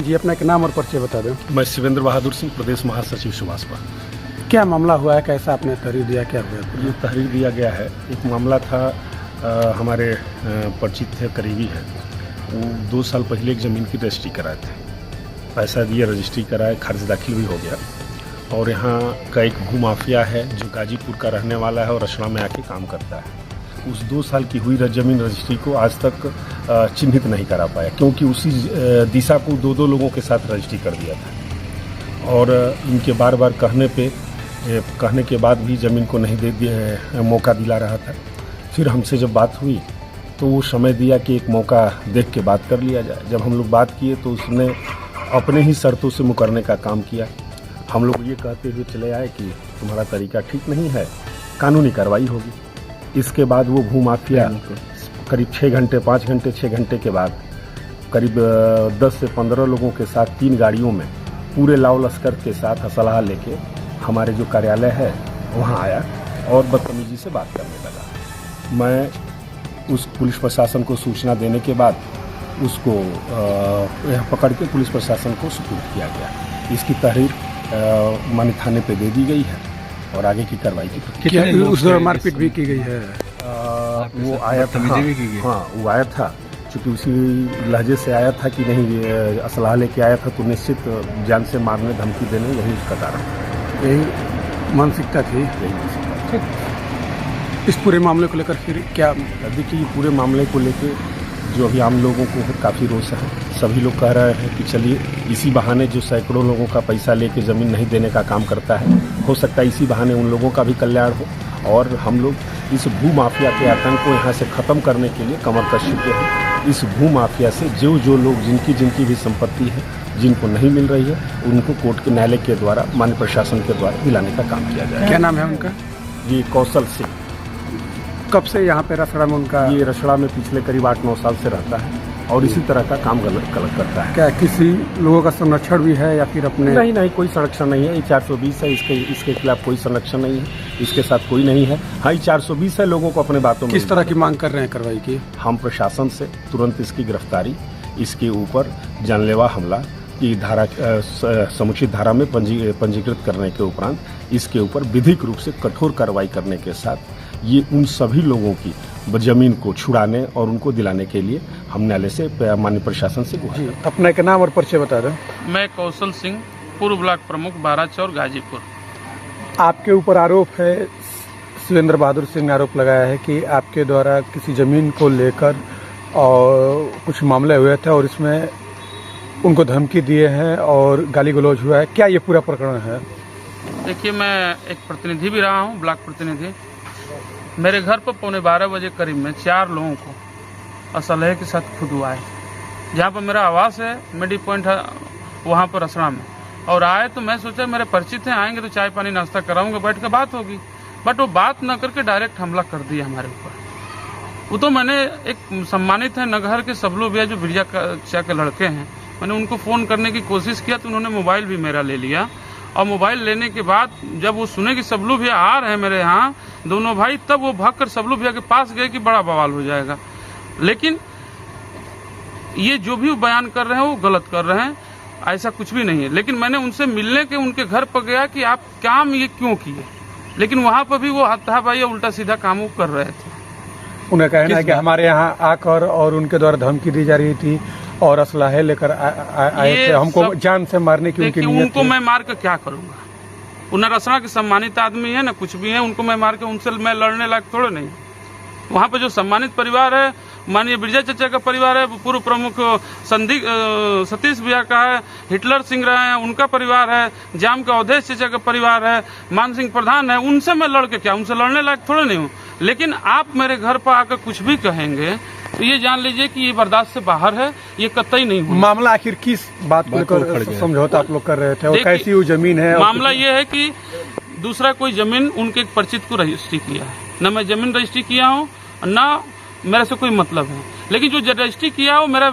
जी, अपना एक नाम और परिचय बता दें। मैं शिवेंद्र बहादुर सिंह, प्रदेश महासचिव सुभाषपा। क्या मामला हुआ है, कैसा आपने तहरीर दिया, क्या हुआ? ये तहरीर दिया गया है, एक मामला था हमारे परिचित थे, करीबी है, वो 2 साल पहले एक ज़मीन की रजिस्ट्री कराए थे। पैसा दिए, रजिस्ट्री कराए, खर्च दाखिल भी हो गया। और यहाँ का एक भू माफिया है जो गाजीपुर का रहने वाला है और रसड़ा में आके काम करता है। उस 2 साल की हुई जमीन रजिस्ट्री को आज तक चिन्हित नहीं करा पाया, क्योंकि उसी दिशा को 2 लोगों के साथ रजिस्ट्री कर दिया था। और इनके बार बार कहने के बाद भी ज़मीन को नहीं दे दिया, मौका दिला रहा था। फिर हमसे जब बात हुई तो वो समय दिया कि एक मौका देख के बात कर लिया जाए। जब हम लोग बात किए तो उसने अपने ही शर्तों से मुकरने का काम किया। हम लोग ये कहते हुए चले आए कि तुम्हारा तरीका ठीक नहीं है, कानूनी कार्रवाई होगी। इसके बाद वो भू माफिया करीब 6 घंटे 5 घंटे 6 घंटे के बाद करीब 10 से 15 लोगों के साथ 3 गाड़ियों में पूरे लाव लश्कर के साथ असलहा लेके हमारे जो कार्यालय है वहाँ आया और बदतमीजी से बात करने लगा। मैं उस पुलिस प्रशासन को सूचना देने के बाद उसको यहाँ पकड़ के पुलिस प्रशासन को सुपुर्द किया गया। इसकी तहरीर मानी थाने पे दे दी गई है और आगे की कार्रवाई की। क्या उस दौरान मारपीट भी की गई है? वो आया था, हाँ वो आया था, चूँकि उसी लहजे से आया था कि नहीं ये असलाह लेके आया था, तो निश्चित जान से मारने धमकी देने यही उसका कारण, यही मानसिकता थी। यही मानसिकता थी। इस पूरे मामले को लेकर फिर क्या? देखिए, ये पूरे मामले को लेकर जो अभी आम लोगों को काफ़ी रोष है। सभी लोग कह रहे हैं कि चलिए इसी बहाने जो सैकड़ों लोगों का पैसा लेके ज़मीन नहीं देने का काम करता है, हो सकता है इसी बहाने उन लोगों का भी कल्याण हो। और हम लोग इस भू माफिया के आतंक को यहाँ से ख़त्म करने के लिए कमर कस चुके हैं। इस भू माफिया से जो लोग जिनकी भी संपत्ति है, जिनको नहीं मिल रही है, उनको कोर्ट के न्यायालय के द्वारा, माननीय प्रशासन के द्वारा दिलाने का काम किया जाए। क्या नाम है उनका? ये कौशल सिंह। कब से यहाँ पे रसड़ा में उनका? ये रसड़ा में पिछले करीब 8-9 साल से रहता है और इसी तरह का काम गलत करता है। क्या किसी लोगों का संरक्षण भी है या फिर अपने? नहीं, कोई संरक्षण नहीं है। ये 420 है, इसके खिलाफ कोई संरक्षण नहीं है, इसके साथ कोई नहीं है। हाँ, ये 420 है, लोगों को अपने बातों में। किस तरह की मांग कर रहे हैं कार्रवाई की? हम प्रशासन से तुरंत इसकी गिरफ्तारी, इसके ऊपर जानलेवा हमला की धारा, समुचित धारा में पंजीकृत करने के उपरांत इसके ऊपर विधिक रूप से कठोर कार्रवाई करने के साथ ये उन सभी लोगों की जमीन को छुड़ाने और उनको दिलाने के लिए हम न्यायालय से, माननीय प्रशासन से गुहार। अपना एक नाम और परिचय बता दें। मैं कौशल सिंह, पूर्व ब्लॉक प्रमुख, बाराचौर, गाजीपुर। आपके ऊपर आरोप है, शिवेंद्र बहादुर सिंह ने आरोप लगाया है कि आपके द्वारा किसी ज़मीन को लेकर और कुछ मामले हुए थे और इसमें उनको धमकी दिए हैं और गाली गलौज हुआ है। क्या ये पूरा प्रकरण है? देखिए, मैं एक प्रतिनिधि भी रहा हूँ, ब्लॉक प्रतिनिधि। मेरे घर पर 11:15 बजे करीब में 4 लोगों को असलहे के साथ खुदवाए, जहाँ पर मेरा आवास है, मेडी पॉइंट है, वहाँ पर रसड़ा में। और आए तो मैं सोचा मेरे परिचित हैं, आएंगे तो चाय पानी नाश्ता कराऊंगा, बैठ कर बात होगी। बट वो बात न करके डायरेक्ट हमला कर दिया हमारे ऊपर। वो तो मैंने एक सम्मानित है नगहर के सबलू भैया, जो बिरजा के लड़के हैं, मैंने उनको फ़ोन करने की कोशिश किया तो उन्होंने मोबाइल भी मेरा ले लिया। और मोबाइल लेने के बाद जब वो सुने कि सबलू भैया आ रहे हैं मेरे यहाँ दोनों भाई, तब वो भागकर सबलू भैया के पास गए कि बड़ा बवाल हो जाएगा। लेकिन ये जो भी बयान कर रहे हैं वो गलत कर रहे हैं, ऐसा कुछ भी नहीं है। लेकिन मैंने उनसे मिलने के उनके घर पर गया कि आप काम ये क्यों किए, लेकिन वहाँ पर भी वो हत्थापाई उल्टा सीधा काम कर रहे थे। उन्हें कहना है कि हमारे यहाँ आकर और उनके द्वारा धमकी दी जा रही थी और असलाहे लेकर आए थे, हमको जान से मारने की उनकी नीयत उनको मैं मार कर क्या करूँगा? उन्हें रसड़ा के सम्मानित आदमी है ना, कुछ भी है, उनको मैं मार के उनसे मैं लड़ने लायक थोड़े नहीं। वहाँ पे जो सम्मानित परिवार है, माननीय बिरजा चाचा का परिवार है, पूर्व प्रमुख सतीश भैया का है, हिटलर सिंह रहे हैं उनका परिवार है, जाम का अवधेश चाचा का परिवार है, मान सिंह प्रधान है, उनसे मैं लड़ के क्या, उनसे लड़ने लायक थोड़े नहीं हूँ। लेकिन आप मेरे घर पर आकर कुछ भी कहेंगे तो ये जान लीजिए कि ये बर्दाश्त से बाहर है, ये कतई नहीं हुआ। मामला आखिर किस बात को लेकर समझौता आप लोग कर रहे थे और कैसी वो जमीन है? मामला ये है कि दूसरा कोई जमीन उनके एक परिचित को रजिस्ट्री किया है, न मैं जमीन रजिस्ट्री किया हूँ, न मेरे से कोई मतलब है। लेकिन जो रजिस्ट्री किया है वो मेरा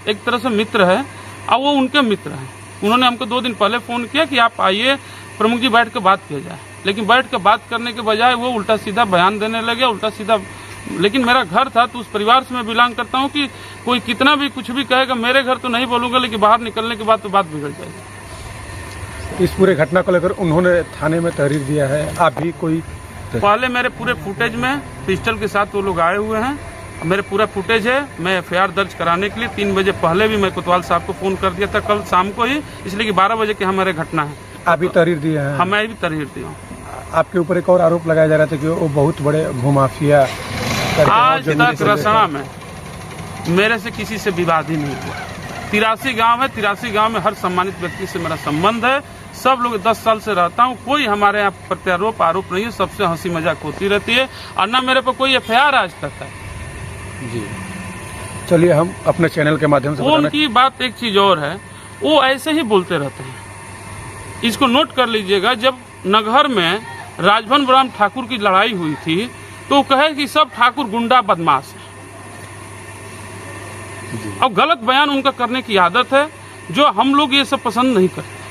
एक तरह से मित्र है और वो उनके मित्र हैं। उन्होंने हमको 2 दिन पहले फ़ोन किया कि आप आइए प्रमुख जी, बैठ कर बात किया जाए। लेकिन बैठ कर बात करने के बजाय वो उल्टा सीधा बयान देने लगे, उल्टा सीधा लेकिन मेरा घर था तो उस परिवार से मैं बिलोंग करता हूँ कि कोई कितना भी कुछ भी कहेगा, मेरे घर तो नहीं बोलूंगा, लेकिन बाहर निकलने के बाद तो बात बिगड़ जाएगी। इस पूरे घटना को लेकर उन्होंने थाने में तहरीर दिया है, आप भी कोई? पहले मेरे पूरे फुटेज में पिस्टल के साथ वो लोग आए हुए हैं, मेरे पूरा फुटेज है। मैं एफआईआर दर्ज कराने के लिए 3 बजे पहले भी मैं कोतवाल साहब को फोन कर दिया था कल शाम को ही, इसलिए कि 12 बजे की हमारे घटना है। आप भी तहरीर दिए हैं? हाँ, मैं भी तहरीर दिया हूँ। आपके ऊपर एक और आरोप लगाया जा रहा था कि वो बहुत बड़े भूमाफिया आज तक रसना में मेरे से किसी से विवाद ही नहीं हुआ। 83 गांव है, 83 गांव में हर सम्मानित व्यक्ति से मेरा संबंध है। सब लोग 10 साल से रहता हूँ, कोई हमारे यहाँ प्रत्यारोप आरोप नहीं है, सबसे हंसी मजाक होती रहती है और न मेरे पर कोई एफआईआर आज तक है। जी चलिए, हम अपने चैनल के माध्यम से उनकी बात एक चीज और है, वो ऐसे ही बोलते रहते हैं। इसको नोट कर लीजिएगा, जब नगहर में राजभवन ब्रह्म ठाकुर की लड़ाई हुई थी तो कहे कि सब ठाकुर गुंडा बदमाश है। और गलत बयान उनका करने की आदत है, जो हम लोग ये सब पसंद नहीं करते।